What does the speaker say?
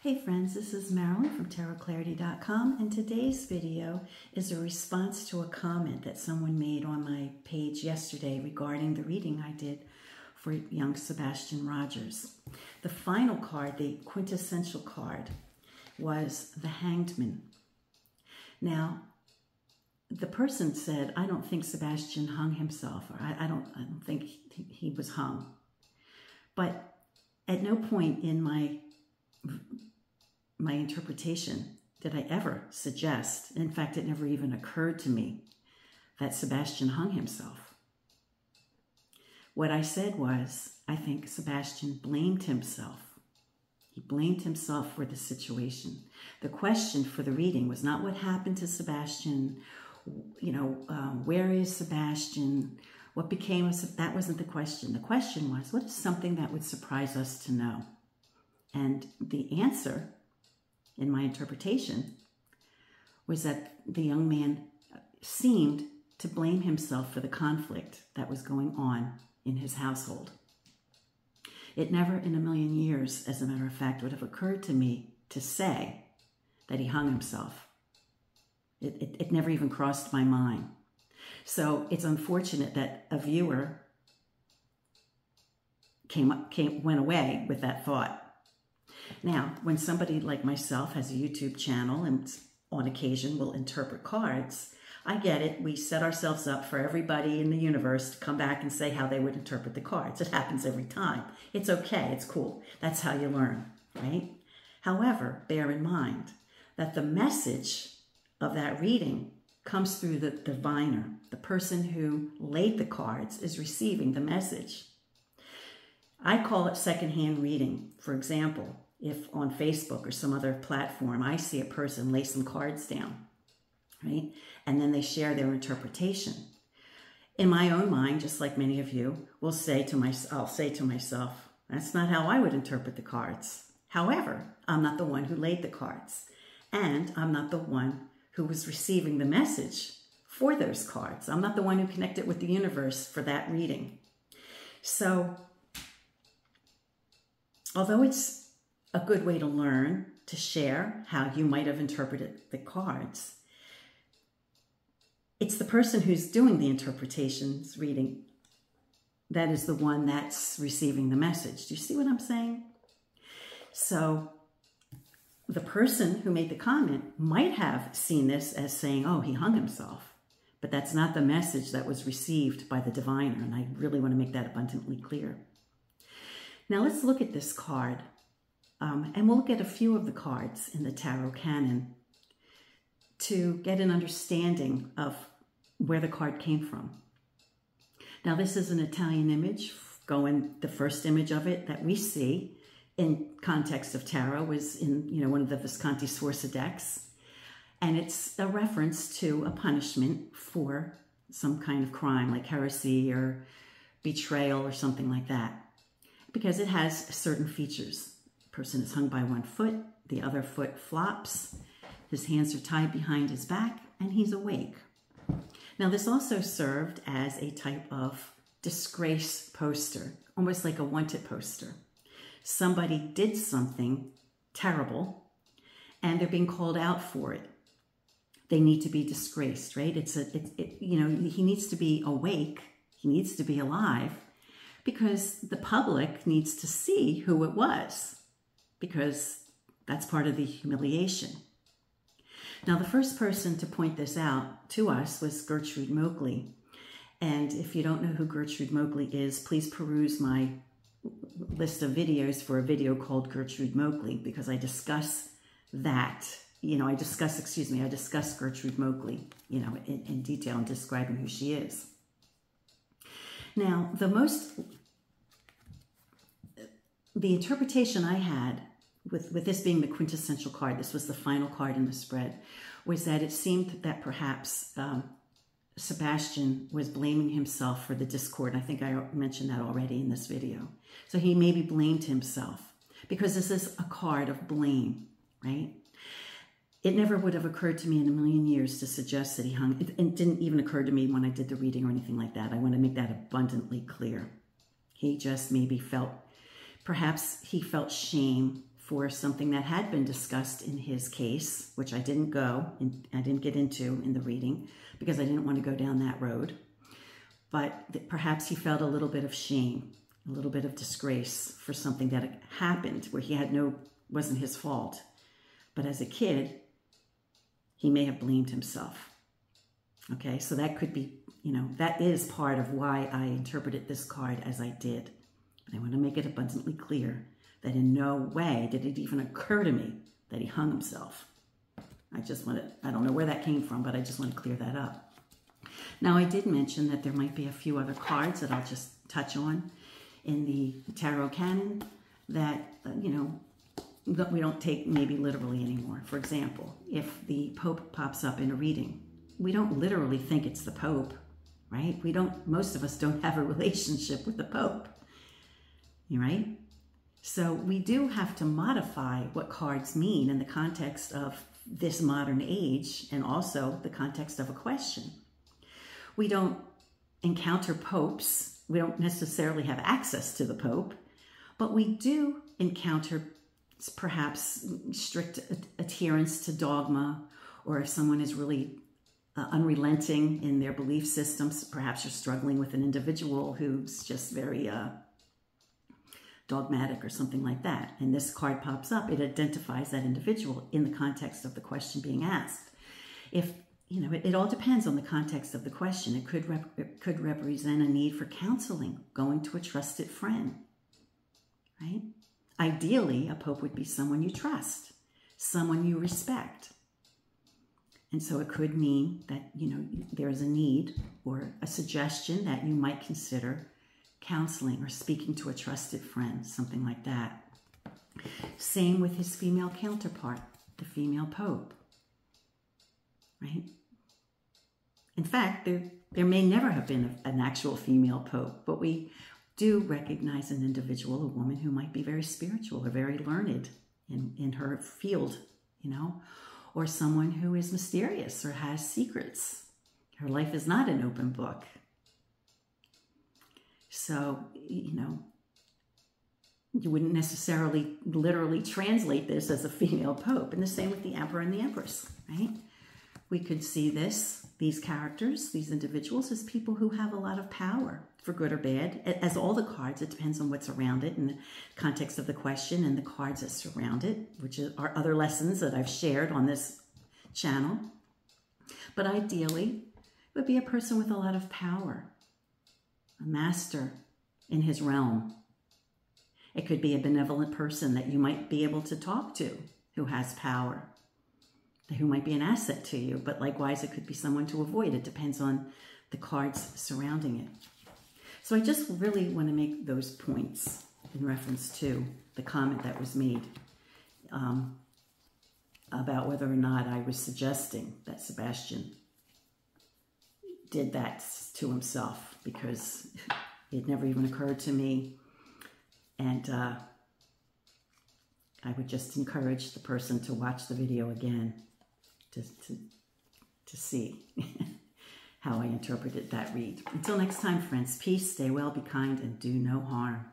Hey friends, this is Marilyn from tarotclarity.com, and today's video is a response to a comment that someone made on my page yesterday regarding the reading I did for young Sebastian Rogers. The final card, the quintessential card, was the Hanged Man. Now, the person said, I don't think Sebastian hung himself, or I don't think he was hung. But at no point in my interpretation did I ever suggest, in fact, it never even occurred to me, that Sebastian hung himself. What I said was, I think Sebastian blamed himself. He blamed himself for the situation. The question for the reading was not what happened to Sebastian, where is Sebastian, what became of, that wasn't the question. The question was, what is something that would surprise us to know? And the answer, in my interpretation, was that the young man seemed to blame himself for the conflict that was going on in his household. It never in a million years, as a matter of fact, would have occurred to me to say that he hung himself. It never even crossed my mind. So it's unfortunate that a viewer went away with that thought. Now, when somebody like myself has a YouTube channel and on occasion will interpret cards, I get it. We set ourselves up for everybody in the universe to come back and say how they would interpret the cards. It happens every time. It's okay. It's cool. That's how you learn, right? However, bear in mind that the message of that reading comes through the diviner. The person who laid the cards is receiving the message. I call it secondhand reading. For example, if on Facebook or some other platform, I see a person lay some cards down, right? And then they share their interpretation. In my own mind, just like many of you, I'll say to myself, that's not how I would interpret the cards. However, I'm not the one who laid the cards. And I'm not the one who was receiving the message for those cards. I'm not the one who connected with the universe for that reading. So, although it's a good way to learn, to share how you might have interpreted the cards, it's the person who's doing the interpretations reading that is the one that's receiving the message. Do you see what I'm saying? So the person who made the comment might have seen this as saying, oh, he hung himself. But that's not the message that was received by the diviner, and I really want to make that abundantly clear. Now let's look at this card, and we'll look at a few of the cards in the tarot canon to get an understanding of where the card came from. Now this is an Italian image. The first image of it that we see in context of tarot was in one of the Visconti Sforza decks, and it's a reference to a punishment for some kind of crime like heresy or betrayal or something like that, because it has certain features. The person is hung by one foot, the other foot flops, his hands are tied behind his back, and he's awake. Now this also served as a type of disgrace poster, almost like a wanted poster. Somebody did something terrible and they're being called out for it. They need to be disgraced, right? He needs to be awake. He needs to be alive because the public needs to see who it was, because that's part of the humiliation. Now, the first person to point this out to us was Gertrude Moakley. And if you don't know who Gertrude Moakley is, please peruse my list of videos for a video called Gertrude Moakley, because I discuss that. I discuss Gertrude Moakley, in detail in describing who she is. Now, the interpretation I had with this being the quintessential card, this was the final card in the spread, was that it seemed that perhaps Sebastian was blaming himself for the discord. I think I mentioned that already in this video. So he maybe blamed himself, because this is a card of blame, right? It never would have occurred to me in a million years to suggest that he hung. It didn't even occur to me when I did the reading or anything like that. I want to make that abundantly clear. He just maybe perhaps he felt shame for something that had been discussed in his case, which I didn't get into in the reading because I didn't want to go down that road. But perhaps he felt a little bit of shame, a little bit of disgrace for something that happened where he had wasn't his fault. But as a kid, he may have blamed himself. Okay, so that could be, that is part of why I interpreted this card as I did. But I want to make it abundantly clear that in no way did it even occur to me that he hung himself. I don't know where that came from, but I just want to clear that up. Now, I did mention that there might be a few other cards that I'll just touch on in the tarot canon that, we don't take maybe literally anymore. For example, if the Pope pops up in a reading, we don't literally think it's the Pope, right? Most of us don't have a relationship with the Pope, right? So we do have to modify what cards mean in the context of this modern age and also the context of a question. We don't encounter popes. We don't necessarily have access to the Pope, but we do encounter perhaps strict adherence to dogma, or if someone is really unrelenting in their belief systems, perhaps you're struggling with an individual who's just very dogmatic or something like that. And this card pops up, it identifies that individual in the context of the question being asked. It all depends on the context of the question. It could represent a need for counseling, going to a trusted friend, right? Ideally, a pope would be someone you trust, someone you respect. And so it could mean that, there is a need or a suggestion that you might consider counseling or speaking to a trusted friend, something like that. Same with his female counterpart, the female pope, right? In fact, there may never have been an actual female pope, but we do recognize an individual, a woman who might be very spiritual or very learned in her field, or someone who is mysterious or has secrets. Her life is not an open book. So, you wouldn't necessarily literally translate this as a female pope. And the same with the emperor and the empress, right? We could see these characters, these individuals, as people who have a lot of power, for good or bad. As all the cards, it depends on what's around it and the context of the question and the cards that surround it, which are other lessons that I've shared on this channel. But ideally, it would be a person with a lot of power, a master in his realm. It could be a benevolent person that you might be able to talk to who has power, who might be an asset to you, but likewise, it could be someone to avoid. It depends on the cards surrounding it. So I just really want to make those points in reference to the comment that was made about whether or not I was suggesting that Sebastian did that to himself, because it never even occurred to me. And I would just encourage the person to watch the video again to see how I interpreted that read. Until next time, friends, peace, stay well, be kind, and do no harm.